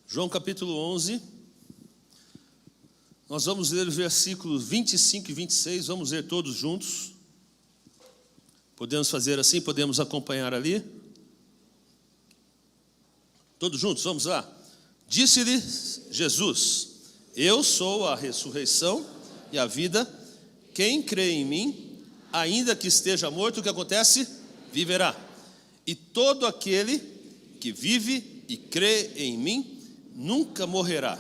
João capítulo 11, nós vamos ler os versículos 25 e 26, vamos ler todos juntos. Podemos fazer assim, podemos acompanhar ali. Todos juntos, vamos lá. Disse-lhe Jesus: eu sou a ressurreição e a vida. Quem crê em mim, ainda que esteja morto, o que acontece? Viverá. E todo aquele que vive e crê em mim nunca morrerá.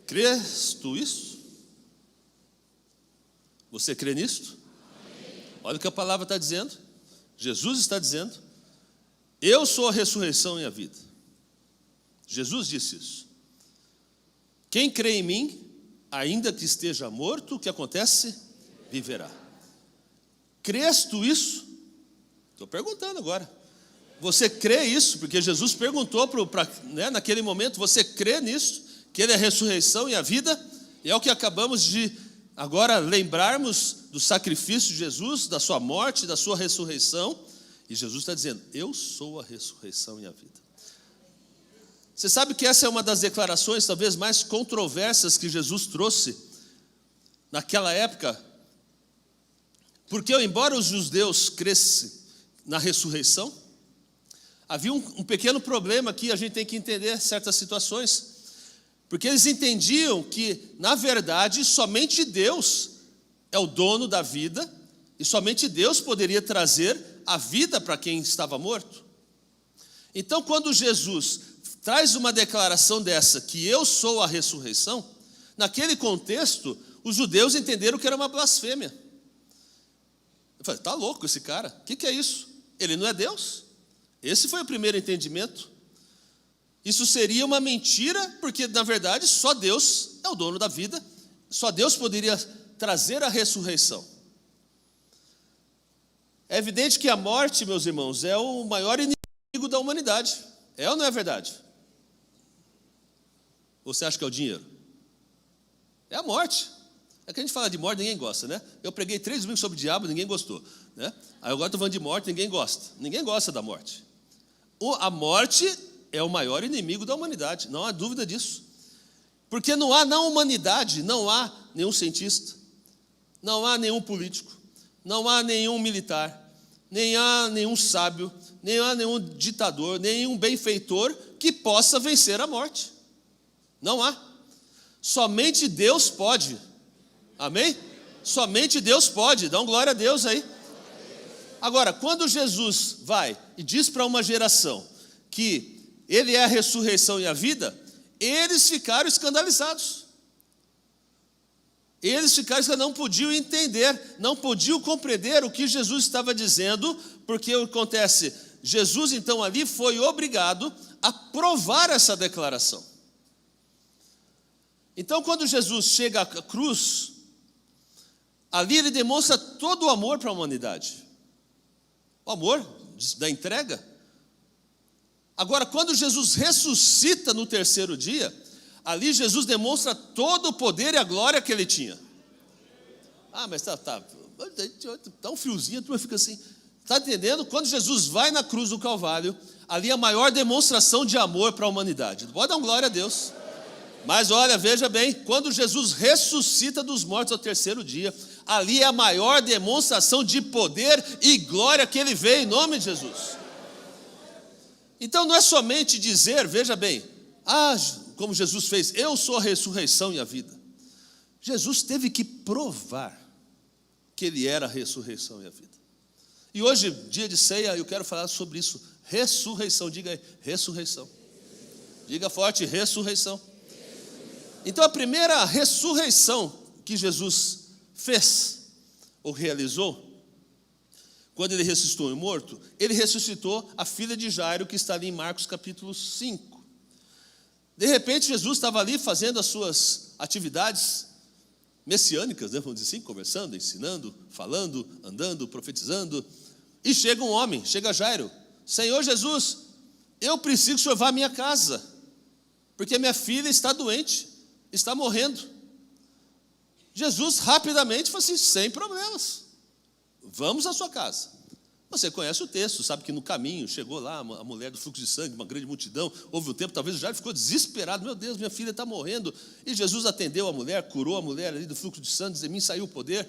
Crês tu isso? Você crê nisto? Olha o que a palavra está dizendo. Jesus está dizendo: eu sou a ressurreição e a vida. Jesus disse isso. Quem crê em mim, ainda que esteja morto, o que acontece? Viverá. Crês tu isso? Estou perguntando agora. Você crê isso? Porque Jesus perguntou naquele momento: você crê nisso? Que Ele é a ressurreição e a vida? E é o que acabamos de agora lembrarmos do sacrifício de Jesus, da sua morte, da sua ressurreição. E Jesus está dizendo: eu sou a ressurreição e a vida. Você sabe que essa é uma das declarações talvez mais controversas que Jesus trouxe naquela época. Porque embora os judeus crescem na ressurreição, havia um pequeno problema aqui, a gente tem que entender certas situações. Porque eles entendiam que, na verdade, somente Deus é o dono da vida, e somente Deus poderia trazer a vida para quem estava morto. Então, quando Jesus traz uma declaração dessa, que eu sou a ressurreição, naquele contexto, os judeus entenderam que era uma blasfêmia. Eu falei: está louco esse cara, o que é isso? Ele não é Deus? Esse foi o primeiro entendimento. Isso seria uma mentira, porque na verdade só Deus é o dono da vida, só Deus poderia trazer a ressurreição. É evidente que a morte, meus irmãos, é o maior inimigo da humanidade. É ou não é verdade? Você acha que é o dinheiro? É a morte. É que a gente fala de morte, ninguém gosta, né? Eu preguei 3 domingos sobre o diabo, ninguém gostou, né? Aí agora estou falando de morte, ninguém gosta. Ninguém gosta da morte. A morte é o maior inimigo da humanidade, não há dúvida disso. Porque não há na humanidade, não há nenhum cientista, não há nenhum político, não há nenhum militar, nem há nenhum sábio, nem há nenhum ditador, nenhum benfeitor que possa vencer a morte. Não há. Somente Deus pode. Amém? Somente Deus pode. Dá glória a Deus aí. Agora, quando Jesus vai e diz para uma geração que Ele é a ressurreição e a vida, eles ficaram escandalizados. Eles não podiam entender, não podiam compreender o que Jesus estava dizendo, porque o que acontece? Jesus então ali foi obrigado a provar essa declaração. Então, quando Jesus chega à cruz, ali Ele demonstra todo o amor para a humanidade. O amor da entrega. Agora, quando Jesus ressuscita no 3º dia, ali Jesus demonstra todo o poder e a glória que Ele tinha. Ah, mas tá um fiozinho, a turma fica assim. Está entendendo? Quando Jesus vai na cruz do Calvário, ali é a maior demonstração de amor para a humanidade. Pode dar glória a Deus. Mas olha, veja bem, quando Jesus ressuscita dos mortos ao 3º dia, ali é a maior demonstração de poder e glória que Ele veio em nome de Jesus. Então não é somente dizer, veja bem, como Jesus fez, eu sou a ressurreição e a vida. Jesus teve que provar que Ele era a ressurreição e a vida. E hoje, dia de ceia, eu quero falar sobre isso. Ressurreição, diga aí, ressurreição. Diga forte, ressurreição. Então a primeira ressurreição que Jesus fez, ou realizou, quando Ele ressuscitou o morto, Ele ressuscitou a filha de Jairo, que está ali em Marcos capítulo 5. De repente Jesus estava ali fazendo as suas atividades messiânicas, né, vamos dizer assim, conversando, ensinando, falando, andando, profetizando, e chega um homem, chega Jairo: Senhor Jesus, eu preciso que o Senhor vá à minha casa, porque minha filha está doente, está morrendo. Jesus rapidamente falou assim: sem problemas, vamos à sua casa. Você conhece o texto, sabe que no caminho chegou lá a mulher do fluxo de sangue, uma grande multidão, houve um tempo, talvez o Jairo ficou desesperado, meu Deus, minha filha está morrendo, e Jesus atendeu a mulher, curou a mulher ali do fluxo de sangue, de mim saiu o poder,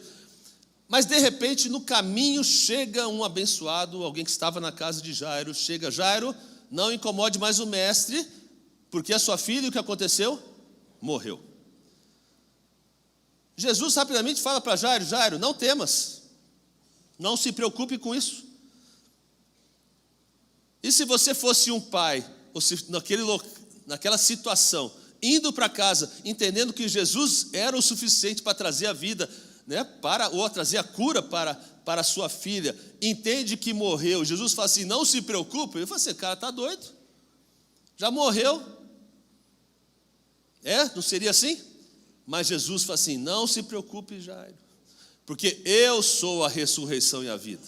mas de repente no caminho chega um abençoado, alguém que estava na casa de Jairo, chega, Jairo, não incomode mais o mestre, porque a sua filha, o que aconteceu? Morreu. Jesus rapidamente fala para Jairo, Jairo, não temas, não se preocupe com isso. E se você fosse um pai, ou se naquela situação, indo para casa, entendendo que Jesus era o suficiente para trazer a vida, né, ou trazer a cura para a sua filha, entende que morreu, Jesus fala assim, não se preocupe, eu falo assim, cara, está doido, já morreu, não seria assim? Mas Jesus fala assim, não se preocupe, Jairo, porque eu sou a ressurreição e a vida.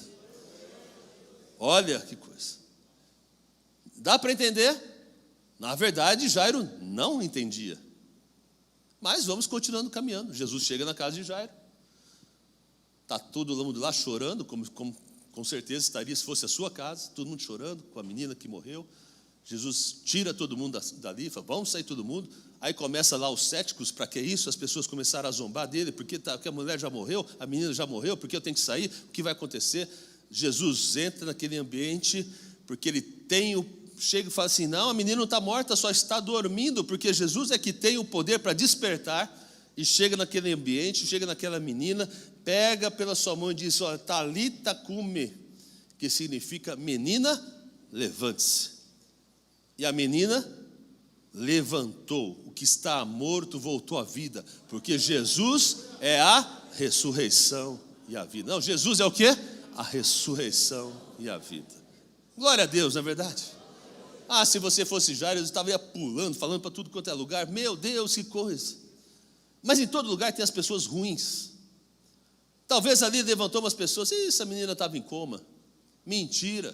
Olha que coisa. Dá para entender? Na verdade, Jairo não entendia. Mas vamos continuando caminhando. Jesus chega na casa de Jairo. Está todo mundo lá chorando, como com certeza estaria se fosse a sua casa, todo mundo chorando com a menina que morreu. Jesus tira todo mundo dali, fala, vamos sair todo mundo. Aí começa lá os céticos, para que isso? As pessoas começaram a zombar dele, porque a mulher já morreu, a menina já morreu, porque eu tenho que sair, o que vai acontecer? Jesus entra naquele ambiente, porque ele chega e fala assim, não, a menina não está morta, só está dormindo, porque Jesus é que tem o poder para despertar, e chega naquele ambiente, chega naquela menina, pega pela sua mão e diz, olha, talita cume, que significa, menina, levante-se. E a menina levantou, o que está morto voltou à vida, porque Jesus é a ressurreição e a vida. Não, Jesus é o quê? A ressurreição e a vida. Glória a Deus, não é verdade? Se você fosse Jairo, eu estava pulando, falando para tudo quanto é lugar, meu Deus, que coisa. Mas em todo lugar tem as pessoas ruins. Talvez ali levantou umas pessoas, essa menina estava em coma. Mentira.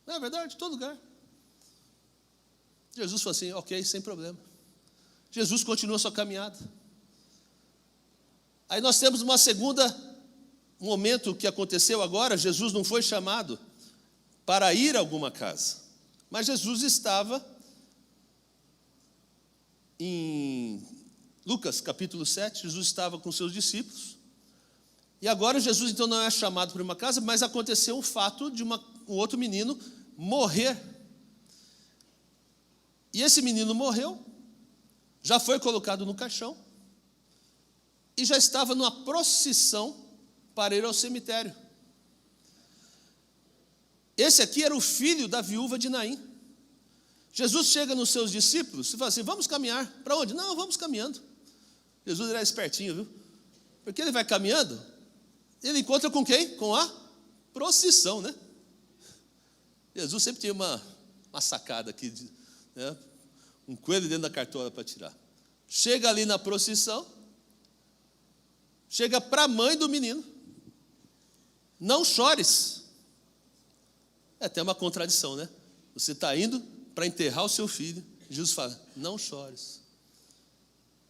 Não é verdade? Em todo lugar. Jesus falou assim, ok, sem problema. Jesus continua a sua caminhada. Aí nós temos uma segunda momento que aconteceu agora, Jesus não foi chamado para ir a alguma casa. Mas Jesus estava em Lucas capítulo 7, Jesus estava com seus discípulos, e agora Jesus então não é chamado para uma casa, mas aconteceu o fato de um outro menino morrer, e esse menino morreu, já foi colocado no caixão, e já estava numa procissão para ir ao cemitério. Esse aqui era o filho da viúva de Naim. Jesus chega nos seus discípulos e fala assim, vamos caminhar. Para onde? Não, vamos caminhando. Jesus era espertinho, viu? Porque ele vai caminhando, ele encontra com quem? Com a procissão, né? Jesus sempre tinha uma sacada aqui, né? Um coelho dentro da cartola para tirar. Chega ali na procissão, chega para a mãe do menino, não chores. É até uma contradição, né? Você está indo para enterrar o seu filho, Jesus fala, não chores.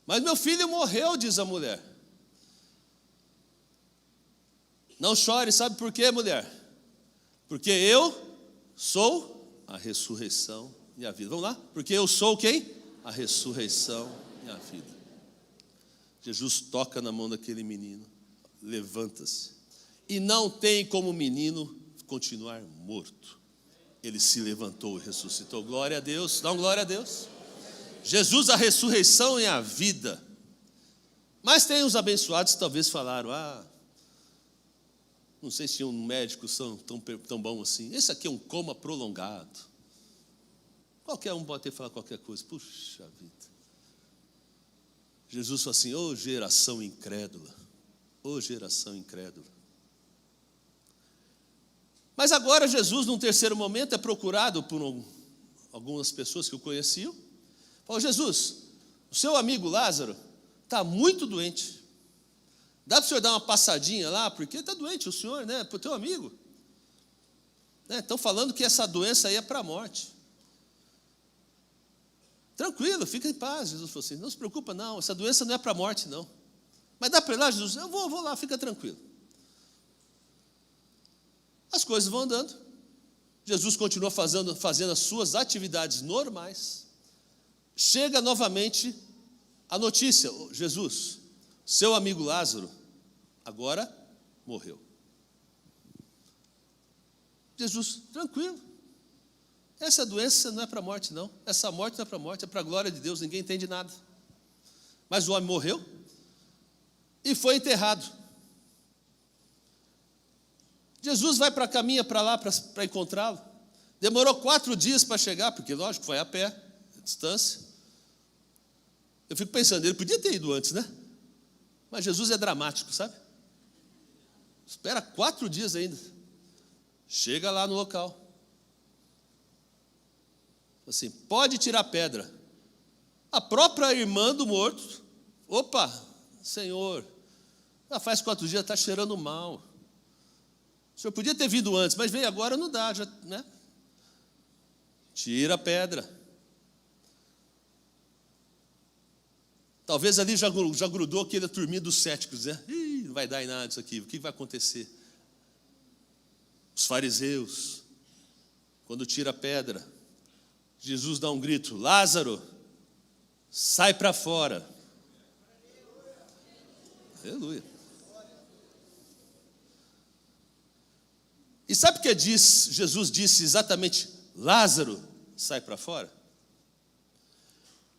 Mas meu filho morreu, diz a mulher. Não chore, sabe por quê, mulher? Porque eu sou a ressurreição e a vida. Vamos lá? Porque eu sou quem? A ressurreição e a vida. Jesus toca na mão daquele menino, levanta-se. E não tem como o menino continuar morto. Ele se levantou e ressuscitou. Glória a Deus. Dá uma glória a Deus. Jesus, a ressurreição e a vida. Mas tem os abençoados que talvez falaram, não sei se um médico são tão bom assim. Esse aqui é um coma prolongado. Qualquer um pode ter falado qualquer coisa. Puxa vida. Jesus falou assim, ô geração incrédula. Ô geração incrédula. Mas agora Jesus, num terceiro momento, é procurado por algumas pessoas que o conheciam. Falou, Jesus, o seu amigo Lázaro está muito doente. Dá para o senhor dar uma passadinha lá? Porque está doente o senhor, né? Para o teu amigo. Estão falando que essa doença aí é para a morte. Tranquilo, fica em paz. Jesus falou assim, não se preocupa não, essa doença não é para a morte não. Mas dá para ir lá, Jesus? Eu vou lá, fica tranquilo. As coisas vão andando. Jesus continua fazendo as suas atividades normais. Chega novamente a notícia: Jesus, seu amigo Lázaro, agora morreu. Jesus, tranquilo. Essa doença não é para a morte, não. Essa morte não é para a morte, é para a glória de Deus, ninguém entende nada. Mas o homem morreu e foi enterrado. Jesus vai caminha para lá para encontrá-lo. Demorou 4 dias para chegar, porque lógico, foi a pé, a distância. Eu fico pensando, ele podia ter ido antes, né? Mas Jesus é dramático, sabe? Espera 4 dias ainda. Chega lá no local. Assim, pode tirar a pedra. A própria irmã do morto, opa, Senhor, já faz 4 dias, está cheirando mal. O senhor podia ter vindo antes, mas veio agora, não dá, já, né? Tira a pedra. Talvez ali já grudou aquela turminha dos céticos, né? Ih, não vai dar em nada isso aqui, o que vai acontecer? Os fariseus, quando tira a pedra, Jesus dá um grito: Lázaro, sai para fora. Aleluia. E sabe o que Jesus disse exatamente: Lázaro, sai para fora?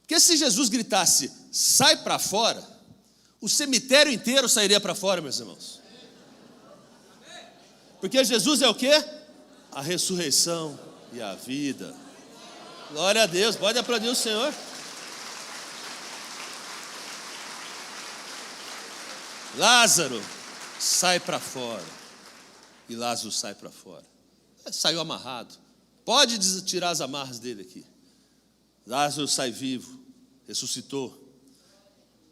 Porque se Jesus gritasse, sai para fora, o cemitério inteiro sairia para fora, meus irmãos. Porque Jesus é o quê? A ressurreição e a vida. Glória a Deus, pode aplaudir o Senhor. Lázaro, sai para fora. E Lázaro sai para fora. Saiu amarrado. Pode tirar as amarras dele aqui. Lázaro sai vivo, ressuscitou.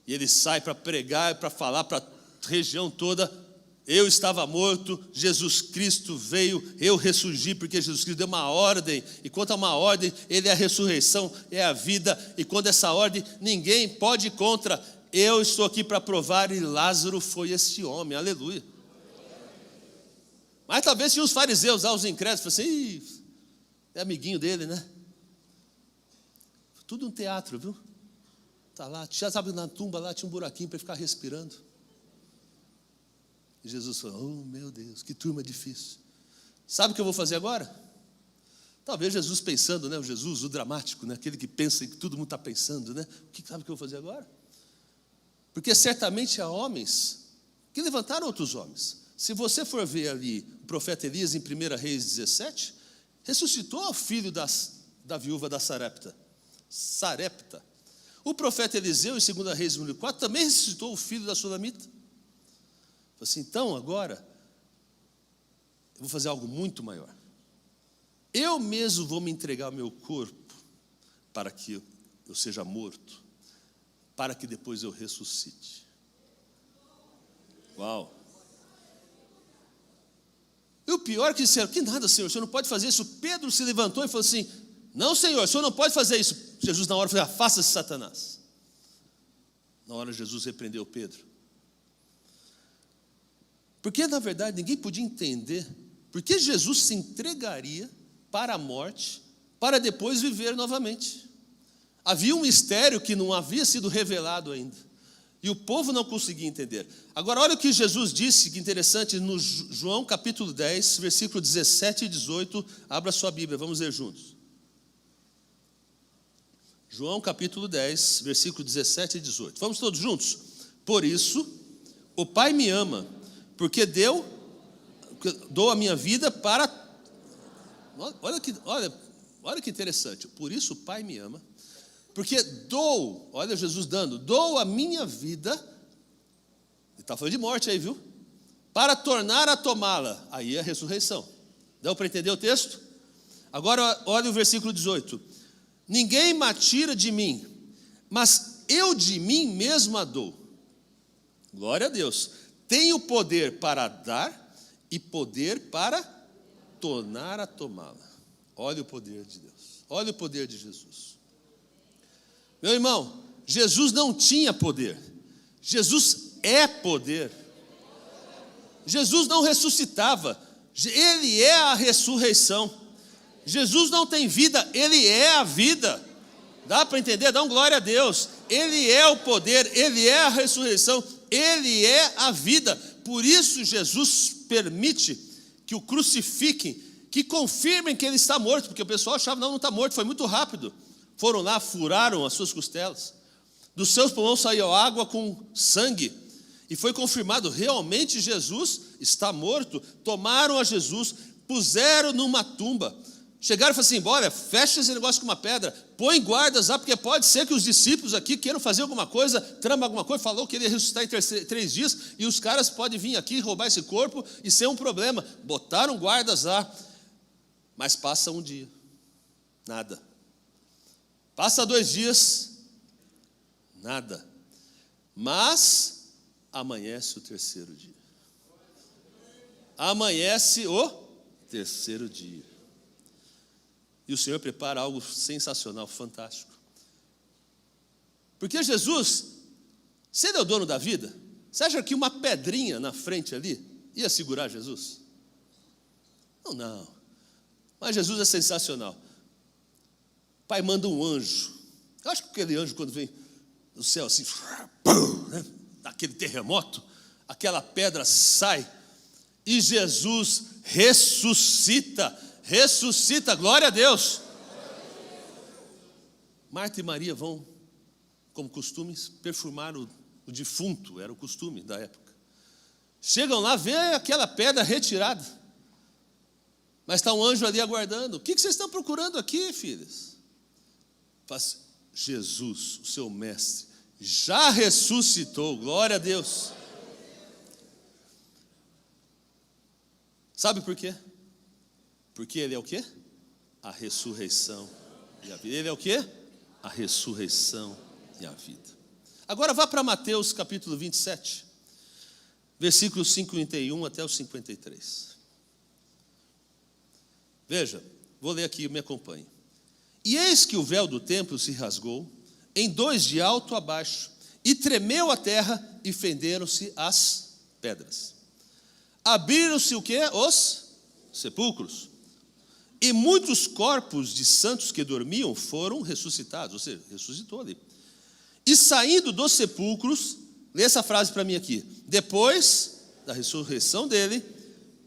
E ele sai para pregar e para falar para a região toda: eu estava morto, Jesus Cristo veio, eu ressurgi, porque Jesus Cristo deu uma ordem. E quanto a uma ordem, Ele é a ressurreição, é a vida. E quando essa ordem, ninguém pode ir contra. Eu estou aqui para provar, e Lázaro foi esse homem, aleluia. Mas talvez tinha uns fariseus lá, os incrédulos, falaram assim: é amiguinho dele, né? Tudo um teatro, viu? Está lá, já sabe, na tumba lá tinha um buraquinho para ficar respirando. E Jesus falou: oh meu Deus, que turma difícil. Sabe o que eu vou fazer agora? Talvez Jesus pensando, né? O Jesus, o dramático, né? Aquele que pensa em que todo mundo está pensando, né? Sabe o que eu vou fazer agora? Porque certamente há homens que levantaram outros homens. Se você for ver ali o profeta Elias em 1 Reis 17, ressuscitou o filho da viúva da Sarepta. O profeta Eliseu, em 2 Reis 4, também ressuscitou o filho da Sulamita. Assim, então agora, eu vou fazer algo muito maior. Eu mesmo vou me entregar o meu corpo para que eu seja morto, para que depois eu ressuscite. Uau! E o pior é que disseram: que nada, Senhor, o Senhor não pode fazer isso. Pedro se levantou e falou assim: não, Senhor, o Senhor não pode fazer isso. Jesus na hora falou: afasta-se, Satanás. Na hora Jesus repreendeu Pedro. Porque na verdade ninguém podia entender por que Jesus se entregaria para a morte, para depois viver novamente. Havia um mistério que não havia sido revelado ainda, e o povo não conseguia entender. Agora olha o que Jesus disse, que interessante, no João capítulo 10, versículo 17 e 18, abra sua Bíblia, vamos ler juntos. João capítulo 10, versículo 17 e 18, vamos todos juntos? Por isso, o Pai me ama, porque dou a minha vida para... Olha que interessante. Por isso o Pai me ama, porque olha Jesus dou a minha vida. Ele está falando de morte aí, viu? Para tornar a tomá-la. Aí é a ressurreição. Deu para entender o texto? Agora olha o versículo 18. Ninguém me tira de mim, mas eu de mim mesmo a dou. Glória a Deus. Tenho poder para dar e poder para tornar a tomá-la. Olha o poder de Deus. Olha o poder de Jesus. Meu irmão, Jesus não tinha poder. Jesus é poder. Jesus não ressuscitava. Ele é a ressurreição. Jesus não tem vida, Ele é a vida. Dá para entender? Dá um glória a Deus. Ele é o poder, Ele é a ressurreição, Ele é a vida. Por isso Jesus permite que o crucifiquem, que confirmem que Ele está morto, porque o pessoal achava, não está morto, foi muito rápido. Foram lá, furaram as suas costelas, dos seus pulmões saiu água com sangue, e foi confirmado, realmente Jesus está morto. Tomaram a Jesus, puseram numa tumba, chegaram e falaram assim, olha, fecha esse negócio com uma pedra, põe guardas lá, porque pode ser que os discípulos aqui queiram fazer alguma coisa, trama alguma coisa, falou que ele ia ressuscitar em 3 dias, e os caras podem vir aqui, roubar esse corpo, e ser um problema. Botaram guardas lá, mas passa um dia, nada. Passa 2 dias, nada. Mas amanhece o 3º dia. Amanhece o 3º dia. E o Senhor prepara algo sensacional, fantástico. Porque Jesus, se Ele é o dono da vida, você acha que uma pedrinha na frente ali ia segurar Jesus? Não. Mas Jesus é sensacional. O Pai manda um anjo. Eu acho que aquele anjo, quando vem do céu assim, né, aquele terremoto, aquela pedra sai e Jesus ressuscita, glória a Deus. Marta e Maria vão, como costumes, perfumar o defunto, era o costume da época. Chegam lá, vê aquela pedra retirada, mas está um anjo ali aguardando. O que vocês estão procurando aqui, filhas? Jesus, o seu mestre, já ressuscitou, glória a Deus. Sabe por quê? Porque Ele é o quê? A ressurreição e a vida. Ele é o quê? A ressurreição e a vida. Agora vá para Mateus capítulo 27, versículos 51 até o 53. Veja, vou ler aqui, me acompanhe. E eis que o véu do templo se rasgou em 2 de alto a baixo, e tremeu a terra, e fenderam-se as pedras. Abriram-se o quê? Os sepulcros. E muitos corpos de santos que dormiam foram ressuscitados, ou seja, ressuscitou ali. E saindo dos sepulcros, lê essa frase para mim aqui, depois da ressurreição dele,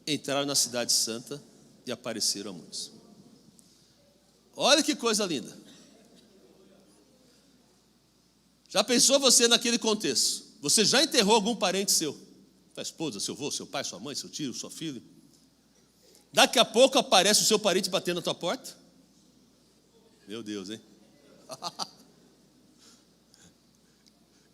entraram na cidade santa e apareceram a muitos. Olha que coisa linda. Já pensou você naquele contexto? Você já enterrou algum parente seu? Sua esposa, seu avô, seu pai, sua mãe, seu tio, sua filha? Daqui a pouco aparece o seu parente batendo na tua porta? Meu Deus, hein?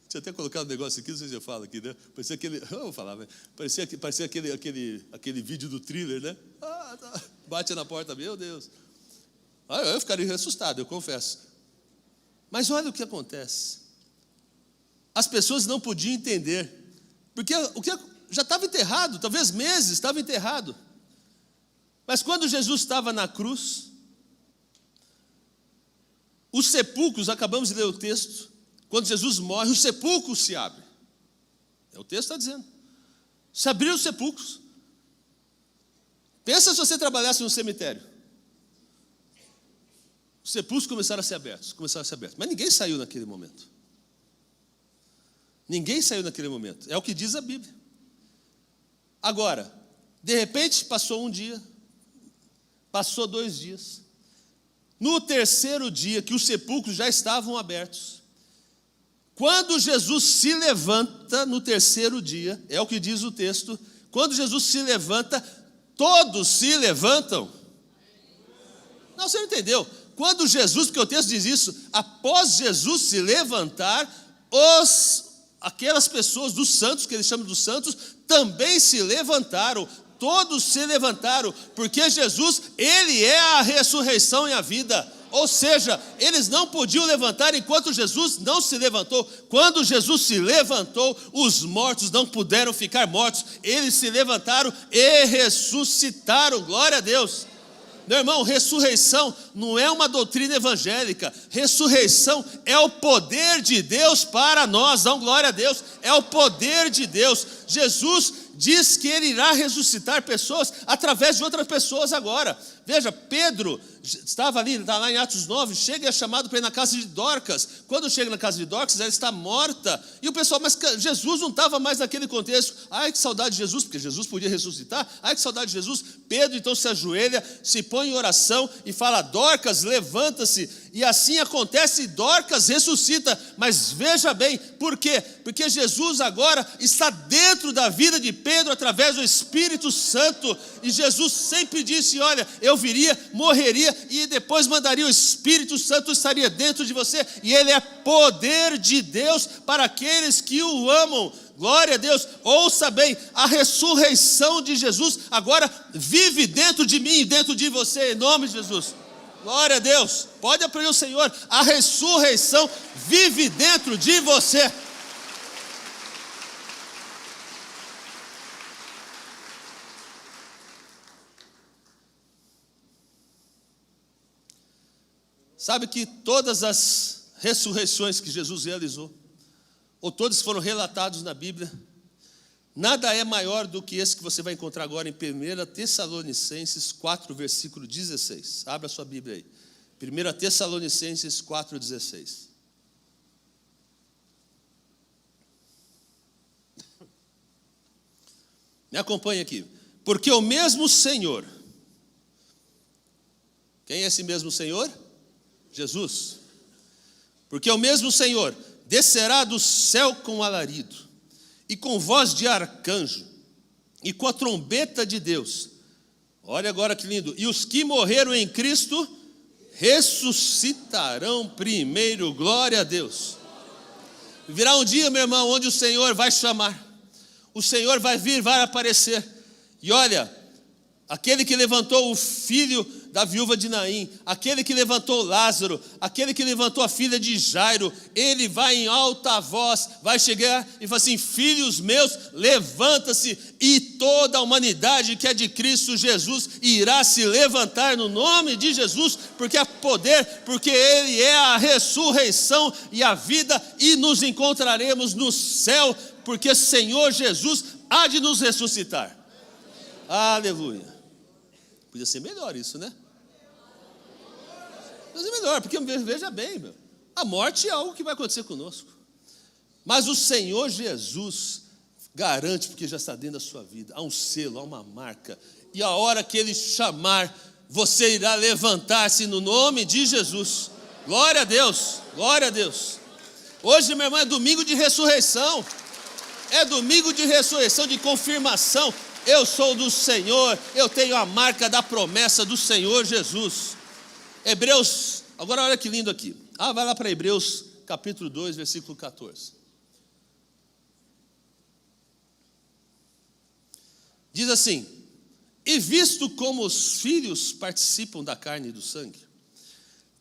Tinha até colocado um negócio aqui, não sei se eu falo aqui, né? Parecia aquele, eu vou falar, né? Parecia aquele vídeo do thriller, né? Bate na porta, meu Deus. Eu ficaria assustado, eu confesso. Mas olha o que acontece. As pessoas não podiam entender, porque o que já estava enterrado, talvez meses estava enterrado. Mas quando Jesus estava na cruz, os sepulcros, acabamos de ler o texto, quando Jesus morre, os sepulcros se abrem. É o texto está dizendo. Se abriram os sepulcros. Pensa se você trabalhasse no cemitério. Os sepulcros começaram a ser abertos, mas ninguém saiu naquele momento. Ninguém saiu naquele momento, é o que diz a Bíblia. Agora, de repente passou um dia, passou 2 dias, no 3º dia que os sepulcros já estavam abertos, quando Jesus se levanta no 3º dia, é o que diz o texto, quando Jesus se levanta, todos se levantam. Não, você não entendeu. Quando Jesus, porque o texto diz isso, após Jesus se levantar, aquelas pessoas dos santos, que eles chamam dos santos, também se levantaram, todos se levantaram, porque Jesus, Ele é a ressurreição e a vida. Ou seja, eles não podiam levantar enquanto Jesus não se levantou. Quando Jesus se levantou, os mortos não puderam ficar mortos, eles se levantaram e ressuscitaram, glória a Deus. Meu irmão, ressurreição não é uma doutrina evangélica, ressurreição é o poder de Deus para nós, dá glória a Deus, é o poder de Deus. Jesus diz que ele irá ressuscitar pessoas através de outras pessoas agora. Veja, Pedro estava ali, está lá em Atos 9, chega e é chamado para ir na casa de Dorcas. Quando chega na casa de Dorcas, ela está morta. E o pessoal, mas Jesus não estava mais naquele contexto. Ai, que saudade de Jesus, porque Jesus podia ressuscitar. Ai, que saudade de Jesus. Pedro então se ajoelha, se põe em oração e fala: Dorcas, levanta-se. E assim acontece, Dorcas ressuscita. Mas veja bem, por quê? Porque Jesus agora está dentro da vida de Pedro através do Espírito Santo. E Jesus sempre disse: olha, eu viria, morreria e depois mandaria o Espírito Santo, estaria dentro de você. E ele é poder de Deus para aqueles que o amam. Glória a Deus. Ouça bem, a ressurreição de Jesus agora vive dentro de mim e dentro de você, em nome de Jesus. Glória a Deus. Pode aplaudir o Senhor. A ressurreição vive dentro de você. Sabe que todas as ressurreições que Jesus realizou, ou todos foram relatados na Bíblia, nada é maior do que esse que você vai encontrar agora em 1 Tessalonicenses 4, versículo 16. Abra sua Bíblia aí. 1 Tessalonicenses 4, 16. Me acompanhe aqui. Porque o mesmo Senhor, quem é esse mesmo Senhor? Jesus. Porque o mesmo Senhor descerá do céu com alarido, e com voz de arcanjo, e com a trombeta de Deus. Olha agora que lindo. E os que morreram em Cristo ressuscitarão primeiro. Glória a Deus. Virá um dia, meu irmão, onde o Senhor vai chamar. O Senhor vai vir, vai aparecer. E olha, aquele que levantou o filho da viúva de Naim, aquele que levantou Lázaro, aquele que levantou a filha de Jairo, ele vai em alta voz, vai chegar e falar assim: filhos meus, levanta-se, e toda a humanidade que é de Cristo Jesus irá se levantar no nome de Jesus, porque há poder, porque ele é a ressurreição e a vida, e nos encontraremos no céu, porque Senhor Jesus há de nos ressuscitar. Aleluia. Podia ser melhor isso, né? Podia ser melhor, porque veja bem, meu, a morte é algo que vai acontecer conosco. Mas o Senhor Jesus garante, porque já está dentro da sua vida. Há um selo, há uma marca. E a hora que Ele chamar, você irá levantar-se no nome de Jesus. Glória a Deus, glória a Deus. Hoje, meu irmão, é domingo de ressurreição. É domingo de ressurreição, de confirmação. Eu sou do Senhor, eu tenho a marca da promessa do Senhor Jesus. Hebreus, agora olha que lindo aqui. Vai lá para Hebreus capítulo 2, versículo 14. Diz assim: e visto como os filhos participam da carne e do sangue,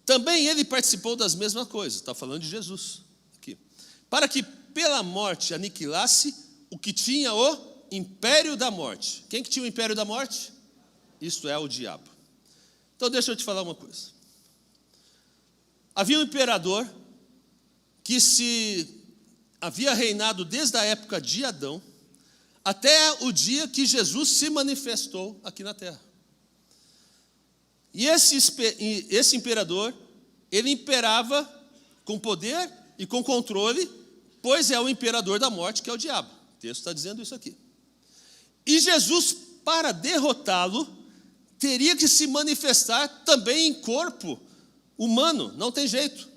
também ele participou das mesmas coisas. Está falando de Jesus aqui. Para que pela morte aniquilasse o que tinha o império da morte. Quem que tinha o império da morte? Isto é, o diabo. Então deixa eu te falar uma coisa. Havia um imperador que havia reinado desde a época de Adão até o dia que Jesus se manifestou aqui na terra. E esse imperador, ele imperava com poder e com controle, pois é o imperador da morte, que é o diabo. O texto está dizendo isso aqui. E Jesus, para derrotá-lo, teria que se manifestar também em corpo humano. Não tem jeito.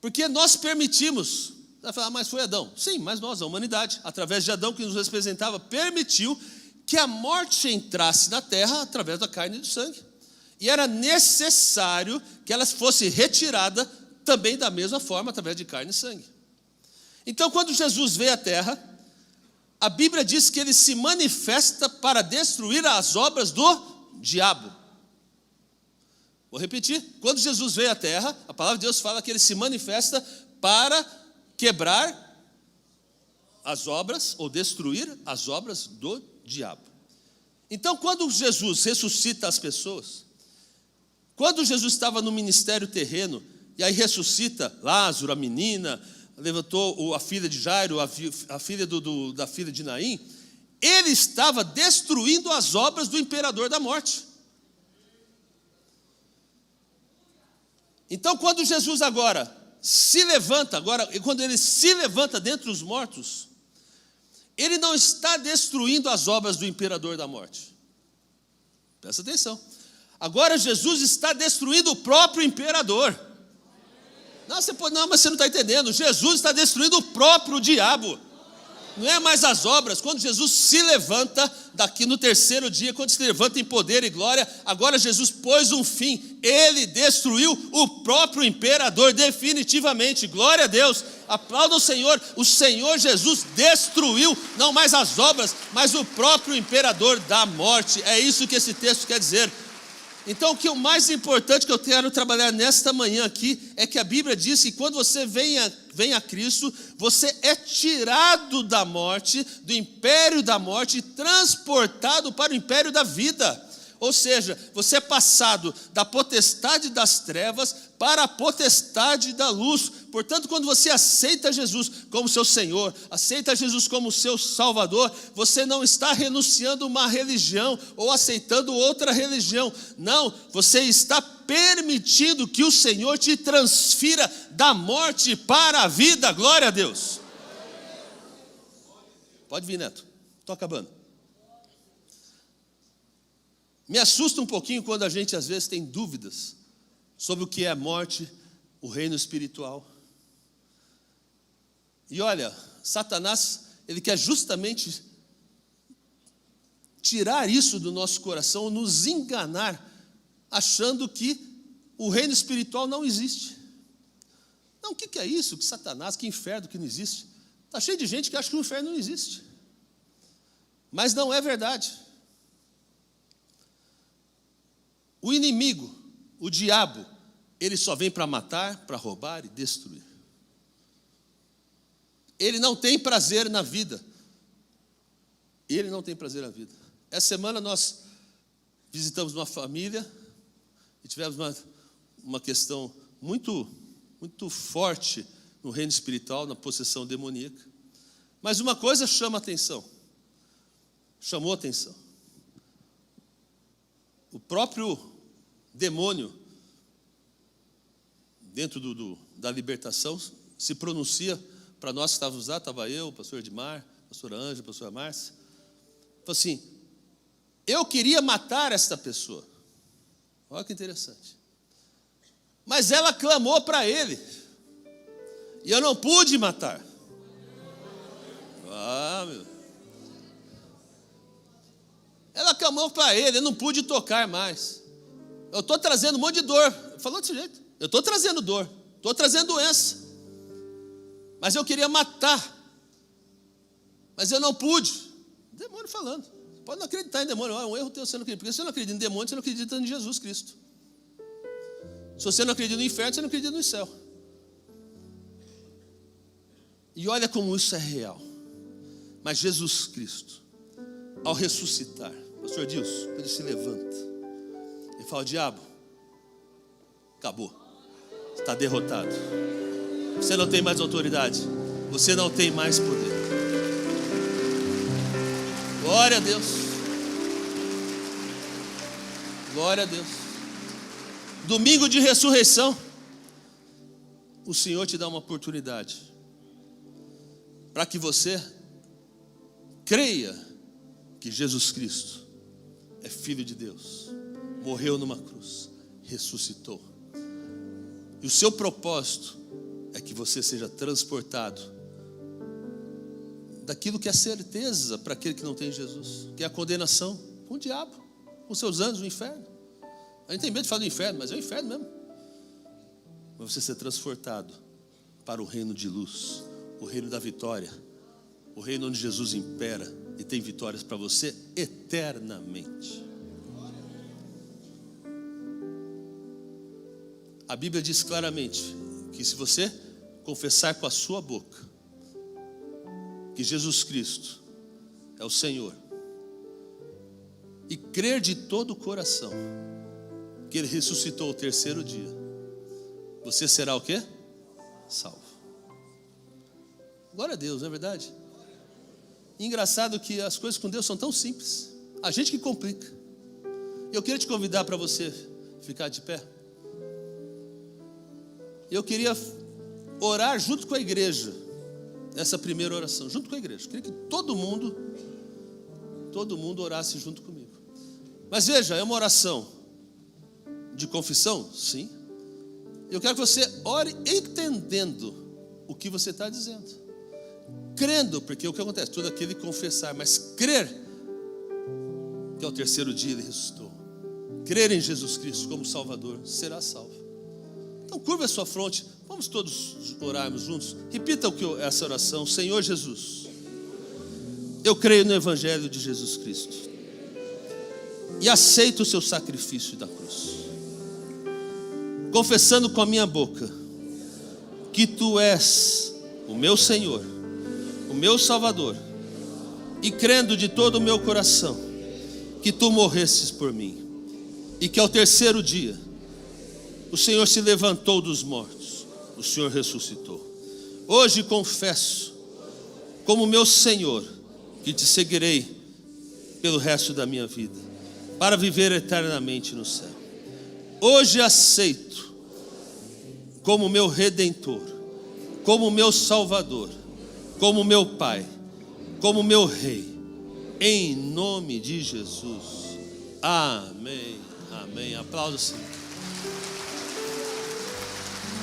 Porque nós permitimos. Você vai falar: mas foi Adão. Sim, mas nós, a humanidade, através de Adão, que nos representava, permitiu que a morte entrasse na terra através da carne e do sangue. E era necessário que ela fosse retirada também da mesma forma, através de carne e sangue. Então, quando Jesus veio à terra, a Bíblia diz que ele se manifesta para destruir as obras do diabo. Vou repetir. Quando Jesus veio à terra, a palavra de Deus fala que ele se manifesta para quebrar as obras, ou destruir as obras do diabo. Então, quando Jesus ressuscita as pessoas, quando Jesus estava no ministério terreno, e aí ressuscita Lázaro, a menina, levantou a filha de Jairo, a filha da filha de Naim, ele estava destruindo as obras do imperador da morte. Então, quando Jesus agora se levanta, quando ele se levanta dentre os mortos, ele não está destruindo as obras do imperador da morte. Presta atenção. Agora Jesus está destruindo o próprio imperador. Não, mas você não está entendendo. Jesus está destruindo o próprio diabo. Não é mais as obras. Quando Jesus se levanta daqui no terceiro dia, quando se levanta em poder e glória, agora Jesus pôs um fim. Ele destruiu o próprio imperador definitivamente. Glória a Deus. Aplauda o Senhor. O Senhor Jesus destruiu não mais as obras, mas o próprio imperador da morte. É isso que esse texto quer dizer. Então, o mais importante que eu quero trabalhar nesta manhã aqui é que a Bíblia diz que quando você vem a Cristo, você é tirado da morte, do império da morte, e transportado para o império da vida. Ou seja, você é passado da potestade das trevas para a potestade da luz. Portanto, quando você aceita Jesus como seu Senhor, aceita Jesus como seu Salvador, você não está renunciando uma religião ou aceitando outra religião. Não, você está permitindo que o Senhor te transfira da morte para a vida. Glória a Deus. Pode vir, Neto. Estou acabando. Me assusta um pouquinho quando a gente às vezes tem dúvidas sobre o que é a morte, o reino espiritual. E olha, Satanás, ele quer justamente tirar isso do nosso coração, nos enganar, achando que o reino espiritual não existe. Não, o que é isso? Que Satanás, que inferno que não existe? Está cheio de gente que acha que o inferno não existe. Mas não é verdade. O inimigo, o diabo, ele só vem para matar, para roubar e destruir. Ele não tem prazer na vida. Ele não tem prazer na vida. Essa semana nós visitamos uma família e tivemos uma questão muito forte no reino espiritual, na possessão demoníaca. Mas uma coisa chamou atenção. O próprio demônio, dentro da libertação, se pronuncia para nós que estávamos lá, estava eu, o pastor Edmar, a pastora Ângela, a pastora Márcia, falou assim: eu queria matar esta pessoa. Olha que interessante. Mas ela clamou para ele, e eu não pude matar. Ela clamou para ele, eu não pude tocar mais. Eu estou trazendo um monte de dor. Falou desse jeito. Eu estou trazendo dor, estou trazendo doença. Mas eu queria matar. Mas eu não pude. Demônio falando. Você pode não acreditar em demônio. É um erro teu, você não acredita. Porque se você não acredita em demônio, você não acredita em Jesus Cristo. Se você não acredita no inferno, você não acredita no céu. E olha como isso é real. Mas Jesus Cristo, ao ressuscitar, pastor Dilson, ele se levanta. Ele fala: diabo, acabou, está derrotado, você não tem mais autoridade, você não tem mais poder. Glória a Deus, glória a Deus. Domingo de ressurreição, o Senhor te dá uma oportunidade para que você creia que Jesus Cristo é Filho de Deus, morreu numa cruz, ressuscitou. E o seu propósito é que você seja transportado daquilo que é certeza para aquele que não tem Jesus, que é a condenação com o diabo, com seus anjos, o inferno. A gente tem medo de falar do inferno, mas é o inferno mesmo. Mas você ser transportado para o reino de luz, o reino da vitória, o reino onde Jesus impera e tem vitórias para você eternamente. A Bíblia diz claramente que se você confessar com a sua boca que Jesus Cristo é o Senhor e crer de todo o coração que Ele ressuscitou ao terceiro dia, você será o quê? Salvo. Glória a Deus, não é verdade? Engraçado que as coisas com Deus são tão simples. A gente que complica. Eu queria te convidar para você ficar de pé. Eu queria orar junto com a igreja. Essa primeira oração, junto com a igreja. Eu queria que todo mundo orasse junto comigo. Mas veja, é uma oração de confissão? Sim. Eu quero que você ore entendendo o que você está dizendo. Crendo, porque o que acontece? Tudo aquele confessar, mas crer que ao terceiro dia ele ressuscitou. Crer em Jesus Cristo como Salvador, será salvo. Então curva a sua fronte, vamos todos orarmos juntos. Repita essa oração: Senhor Jesus, eu creio no Evangelho de Jesus Cristo e aceito o seu sacrifício da cruz, confessando com a minha boca que tu és o meu Senhor, o meu Salvador, e crendo de todo o meu coração que tu morresses por mim e que ao terceiro dia o Senhor se levantou dos mortos, o Senhor ressuscitou. Hoje confesso como meu Senhor que te seguirei pelo resto da minha vida, para viver eternamente no céu. Hoje aceito como meu Redentor, como meu Salvador, como meu Pai, como meu Rei, em nome de Jesus. Amém, amém. Aplausos.